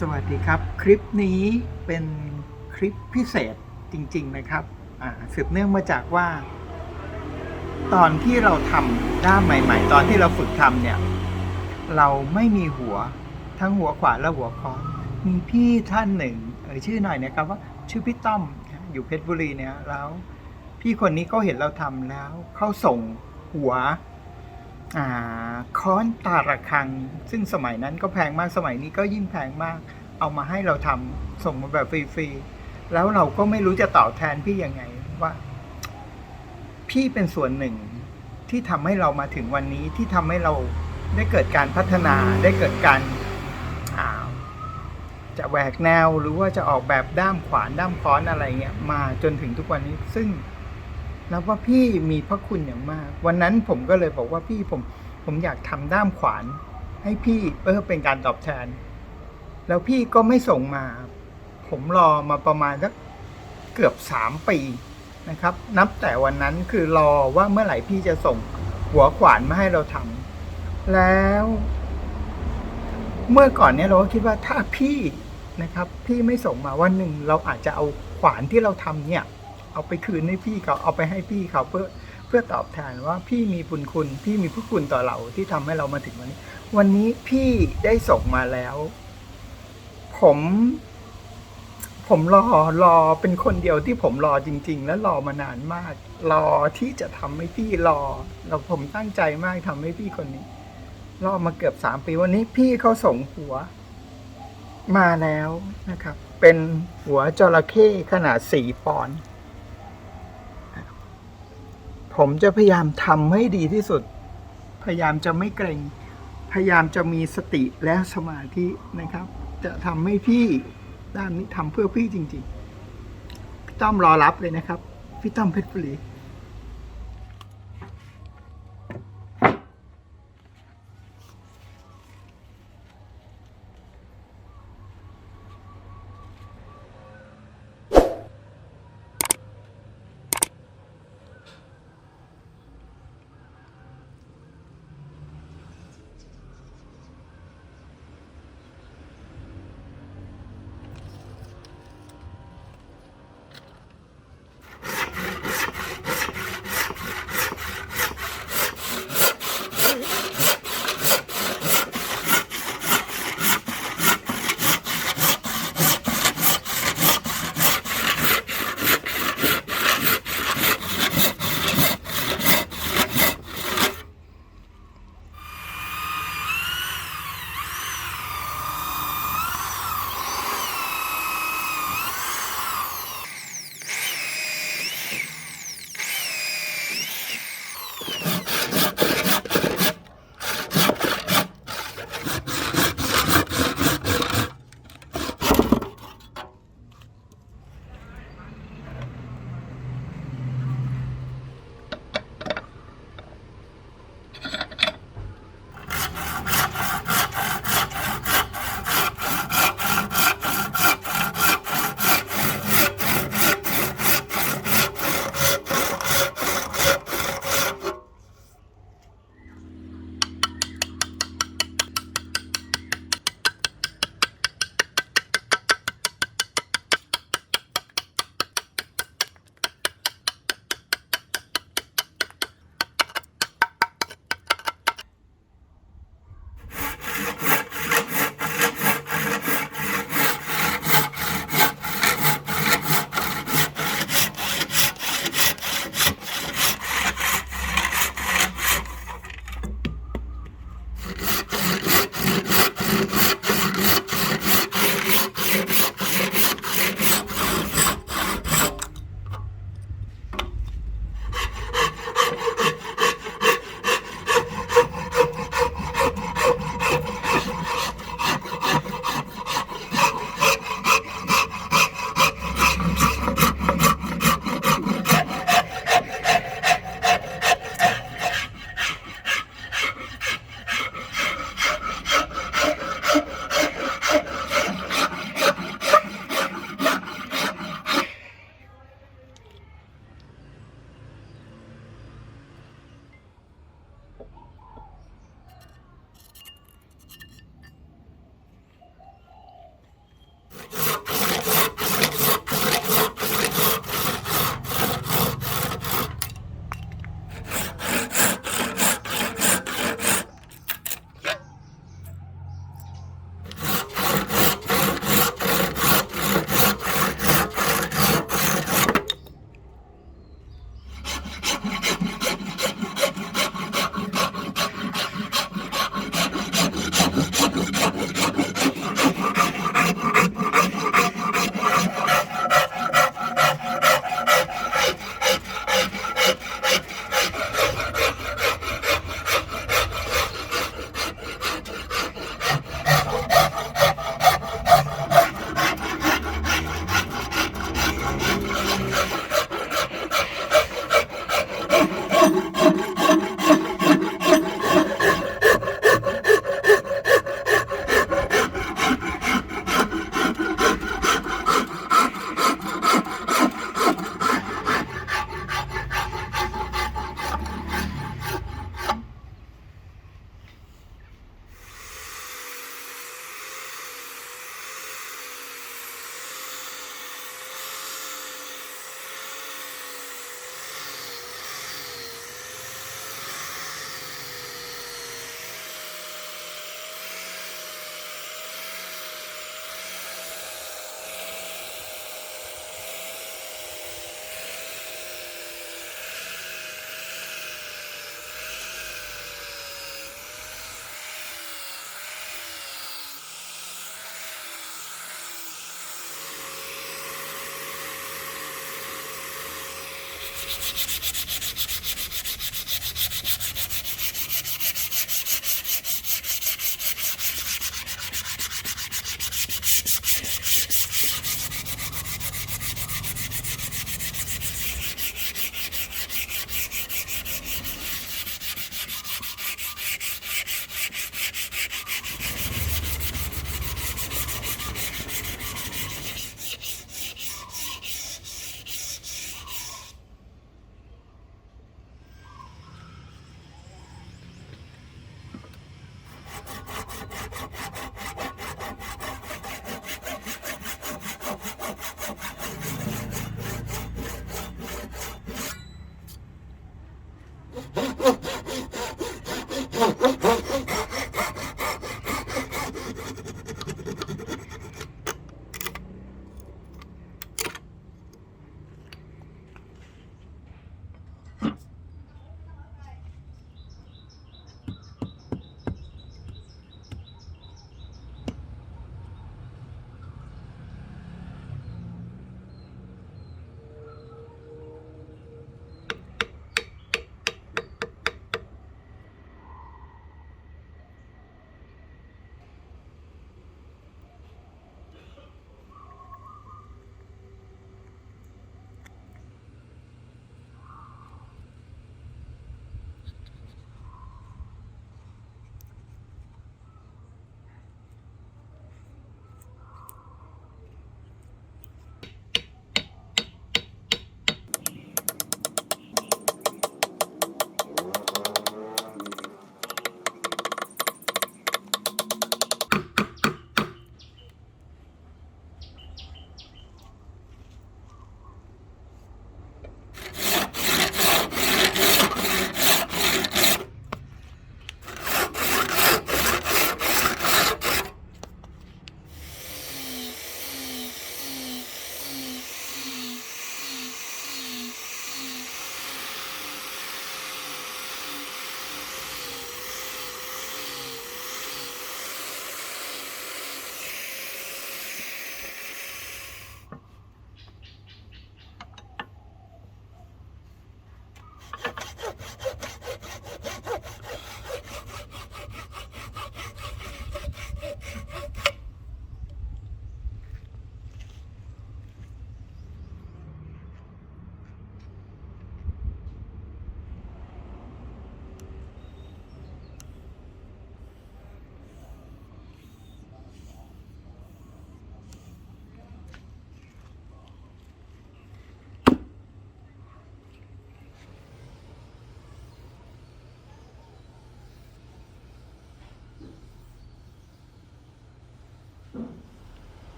สวัสดีครับคลิปนี้เป็นคลิปพิเศษจริงๆนะครับสืบเนื่องมาจากว่า ตอนที่เราทำด้ามใหม่ๆตอนที่เราฝึกทำเนี่ยเราไม่มีหัวทั้งหัวขวานและหัวค้อนมีพี่ท่านหนึ่งชื่อหน่อยนะครับว่าชื่อพี่ต้อมอยู่เพชรบุรีเนี่ยแล้วพี่คนนี้ก็เห็นเราทำแล้วเขาส่งหัวค้อนตาระฆังซึ่งสมัยนั้นก็แพงมากสมัยนี้ก็ยิ่งแพงมากเอามาให้เราทำส่งมาแบบฟรีๆแล้วเราก็ไม่รู้จะตอบแทนพี่ยังไงว่าพี่เป็นส่วนหนึ่งที่ทำให้เรามาถึงวันนี้ที่ทำให้เราได้เกิดการพัฒนาได้เกิดการจะแหวกแนวหรือว่าจะออกแบบด้ามขวานด้ามค้อนอะไรเงี้ยมาจนถึงทุกวันนี้ซึ่งนับว่าพี่มีพระคุณอย่างมากวันนั้นผมก็เลยบอกว่าพี่ผมอยากทำด้ามขวานให้พี่เป็นการตอบแทนแล้วพี่ก็ไม่ส่งมาผมรอมาประมาณสักเกือบ3 ปีนะครับนับแต่วันนั้นคือรอว่าเมื่อไหร่พี่จะส่งหัวขวานมาให้เราทำแล้วเมื่อก่อนเนี้ยเราก็คิดว่าถ้าพี่นะครับพี่ไม่ส่งมาวันหนึ่งเราอาจจะเอาขวานที่เราทำเนี่ยเอาไปคืนให้พี่เขาเอาไปให้พี่เขาเพื่อตอบแทนว่าพี่มีบุญคุณพี่มีพระคุณต่อเราที่ทำให้เรามาถึงวันนี้พี่ได้ส่งมาแล้วผมรอเป็นคนเดียวที่ผมรอจริงๆและรอมานานมากรอที่จะทำให้พี่แล้วผมตั้งใจมากทำให้พี่คนนี้รอมาเกือบ3 ปีวันนี้พี่เขาส่งหัวมาแล้วนะครับเป็นหัวจระเข้ขนาด4 ปอนด์ผมจะพยายามทำให้ดีที่สุดพยายามจะไม่เกรงพยายามจะมีสติและสมาธินะครับจะทำให้พี่ด้านนี้ทำเพื่อพี่จริงๆพี่ต้อมรอรับเลยนะครับพี่ต้อมเพชรบุรี